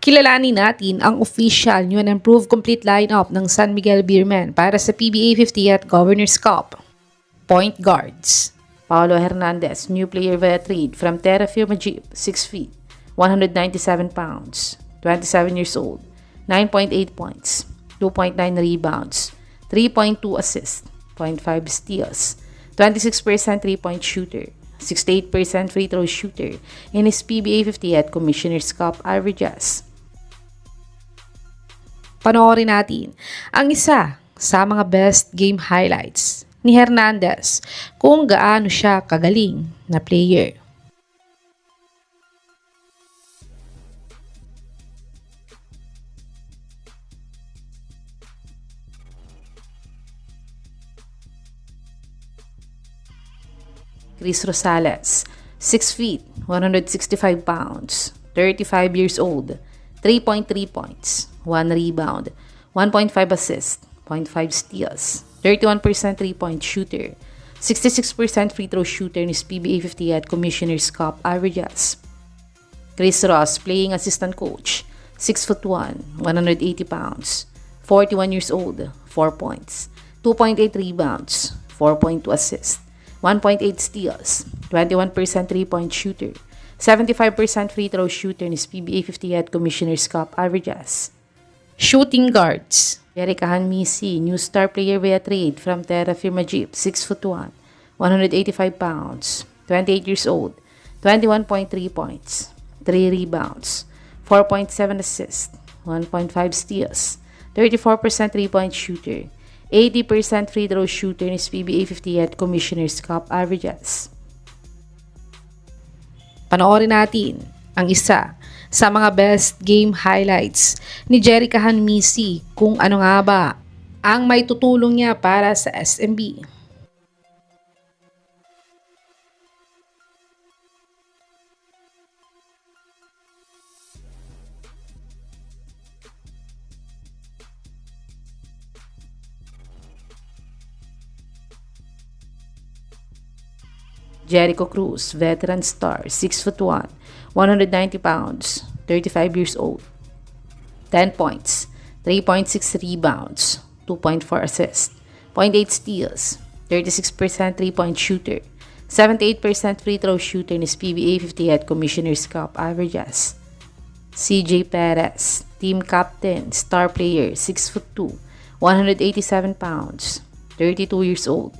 Kilalanin natin ang official new and improved complete lineup ng San Miguel Beermen para sa PBA 50th Governors Cup. Point guards: Paulo Hernandez, new player via trade from Pna 50Th, 6 feet, 197 pounds, 27 years old, 9.8 points, 2.9 rebounds, 3.2 assists, 0.5 steals, 26% 3-point shooter, 68% free throw shooter, and his PBA 50th Commissioner's Cup averages. Panoorin natin ang isa sa mga best game highlights ni Hernandez kung gaano siya kagaling na player. Chris Rosales, 6 feet, 165 pounds, 35 years old, 3.3 points, 1 rebound, 1.5 assists, 0.5 steals, 31% 3-point shooter, 66% free throw shooter in his PBA 50th Commissioner's Cup averages. Chris Ross, playing assistant coach, 6'1", 180 pounds, 41 years old, 4 points, 2.8 rebounds, 4.2 assists, 1.8 steals, 21% 3-point shooter, 75% free throw shooter in his PBA 50th Commissioner's Cup averages. Shooting guards: JerAve, new star player via trade from Pna 50Th, 6'1", 185 pounds, 28 years old, 21.3 points, 3 rebounds, 4.7 assists, 1.5 steals, 34% 3-point shooter, 80% free throw shooter in his PBA 50th Commissioner's Cup averages. Panoorin natin ang isa sa mga best game highlights ni JerAve kung ano nga ba ang may tutulong niya para sa SMB. Jericho Cruz, veteran star, 6'1", 190 pounds, 35 years old, 10 points, 3.6 rebounds, 2.4 assists, 0.8 steals, 36% 3-point shooter, 78% free throw shooter in his PBA 50th Commissioner's Cup averages. CJ Perez, team captain, star player, 6'2", 187 pounds, 32 years old,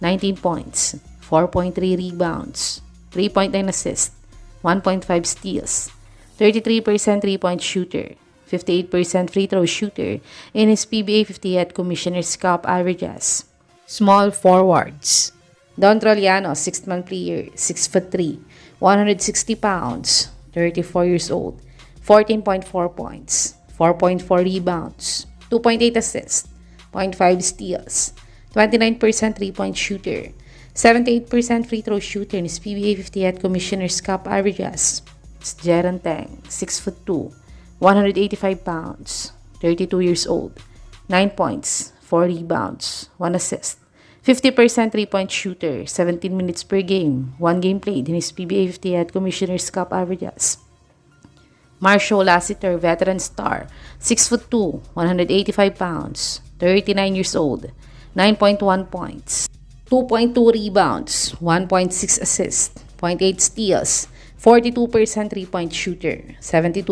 19 points, 4.3 rebounds, 3.9 assists, 1.5 steals, 33% 3-point shooter, 58% free throw shooter in his PBA 50th Commissioner's Cup averages. Small forwards: Don Troliano, 6th-man player, 6'3", 160 pounds, 34 years old, 14.4 points, 4.4 rebounds, 2.8 assists, 0.5 steals, 29% 3-point shooter, 78% free throw shooter in his PBA 50th Commissioner's Cup averages. JerAve, 6'2", 185 pounds, 32 years old, 9 points, 4 rebounds, 1 assist, 50% 3-point shooter, 17 minutes per game, 1 game played in his PBA 50th Commissioner's Cup averages. Marshall Lassiter, veteran star, 6'2", 185 pounds, 39 years old, 9.1 points, 2.2 rebounds, 1.6 assists, 0.8 steals, 42% 3-point shooter, 72%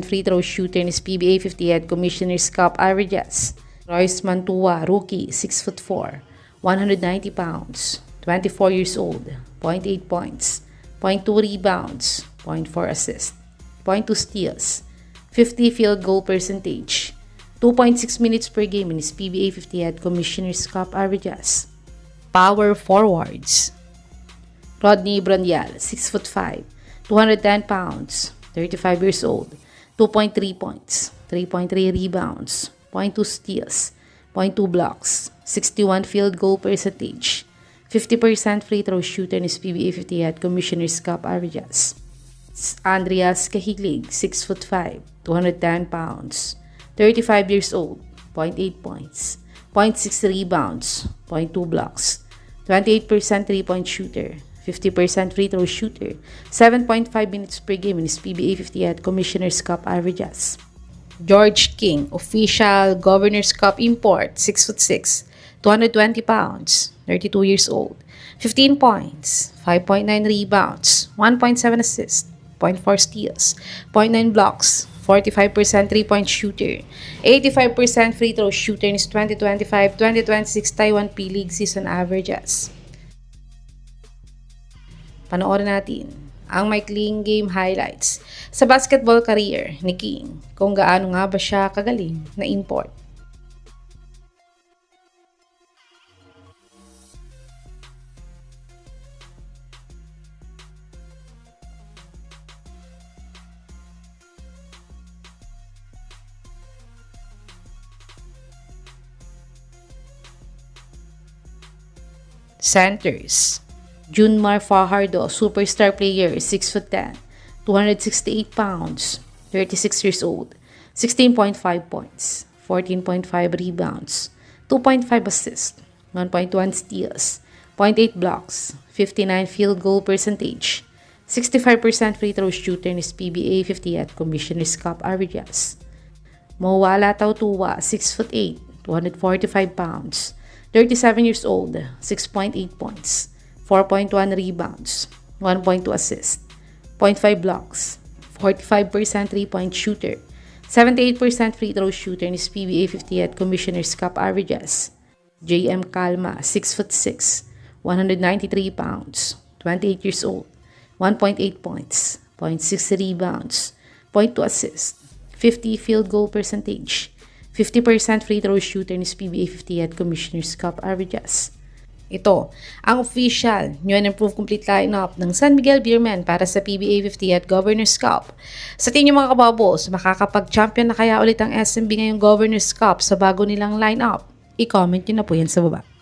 free throw shooter in his PBA 50th Commissioner's Cup averages. Royce Mantua, rookie, 6'4", 190 pounds, 24 years old, 0.8 points, 0.2 rebounds, 0.4 assists, 0.2 steals, 50 field goal percentage, 2.6 minutes per game in his PBA 50th Commissioner's Cup averages. Power forwards: Rodney Bronyal, 6'5", 210 pounds, 35 years old, 2.3 points, 3.3 rebounds, 0.2 steals, 0.2 blocks, 61 field goal percentage, 50% free throw shooter in his PBA 50th Commissioner's Cup averages. Andreas Cahilig, 6'5", 210 pounds, 35 years old, 0.8 points, 0.6 rebounds, 0.2 blocks, 28% 3-point shooter, 50% free throw shooter, 7.5 minutes per game in his PBA 50th Commissioner's Cup averages. George King, official Governor's Cup import, 6'6", 220 pounds, 32 years old, 15 points, 5.9 rebounds, 1.7 assists, 0.4 steals, 0.9 blocks, 45% three-point shooter, 85% free throw shooter in his 2025-2026 Taiwan P-League season averages. Panoorin natin ang maikling game highlights sa basketball career ni King, kung gaano nga ba siya kagaling na import. Centers: Junmar Fajardo, superstar player, 6'10", 268 pounds, 36 years old, 16.5 points, 14.5 rebounds, 2.5 assists, 1.1 steals, 0.8 blocks, 59 field goal percentage, 65% free throw shooter in his PBA 50th Commissioner's Cup averages. Mawala Tautuwa, 6'8", 245 pounds, 37 years old, 6.8 points, 4.1 rebounds, 1.2 assists, 0.5 blocks, 45% three-point shooter, 78% free throw shooter in his PBA 50th Commissioner's Cup averages. JM Calma, 6'6", 193 pounds, 28 years old, 1.8 points, 0.6 rebounds, 0.2 assists, 50 field goal percentage, 50% free throw shooter in his PBA 50th Commissioner's Cup averages. Ito ang official new and improved complete lineup ng San Miguel Beermen para sa PBA 50th Governor's Cup. Sa tingin mga kababos, makakapag-champion na kaya ulit ang SMB ngayong Governor's Cup sa bago nilang lineup? I-comment nyo na po yan sa baba.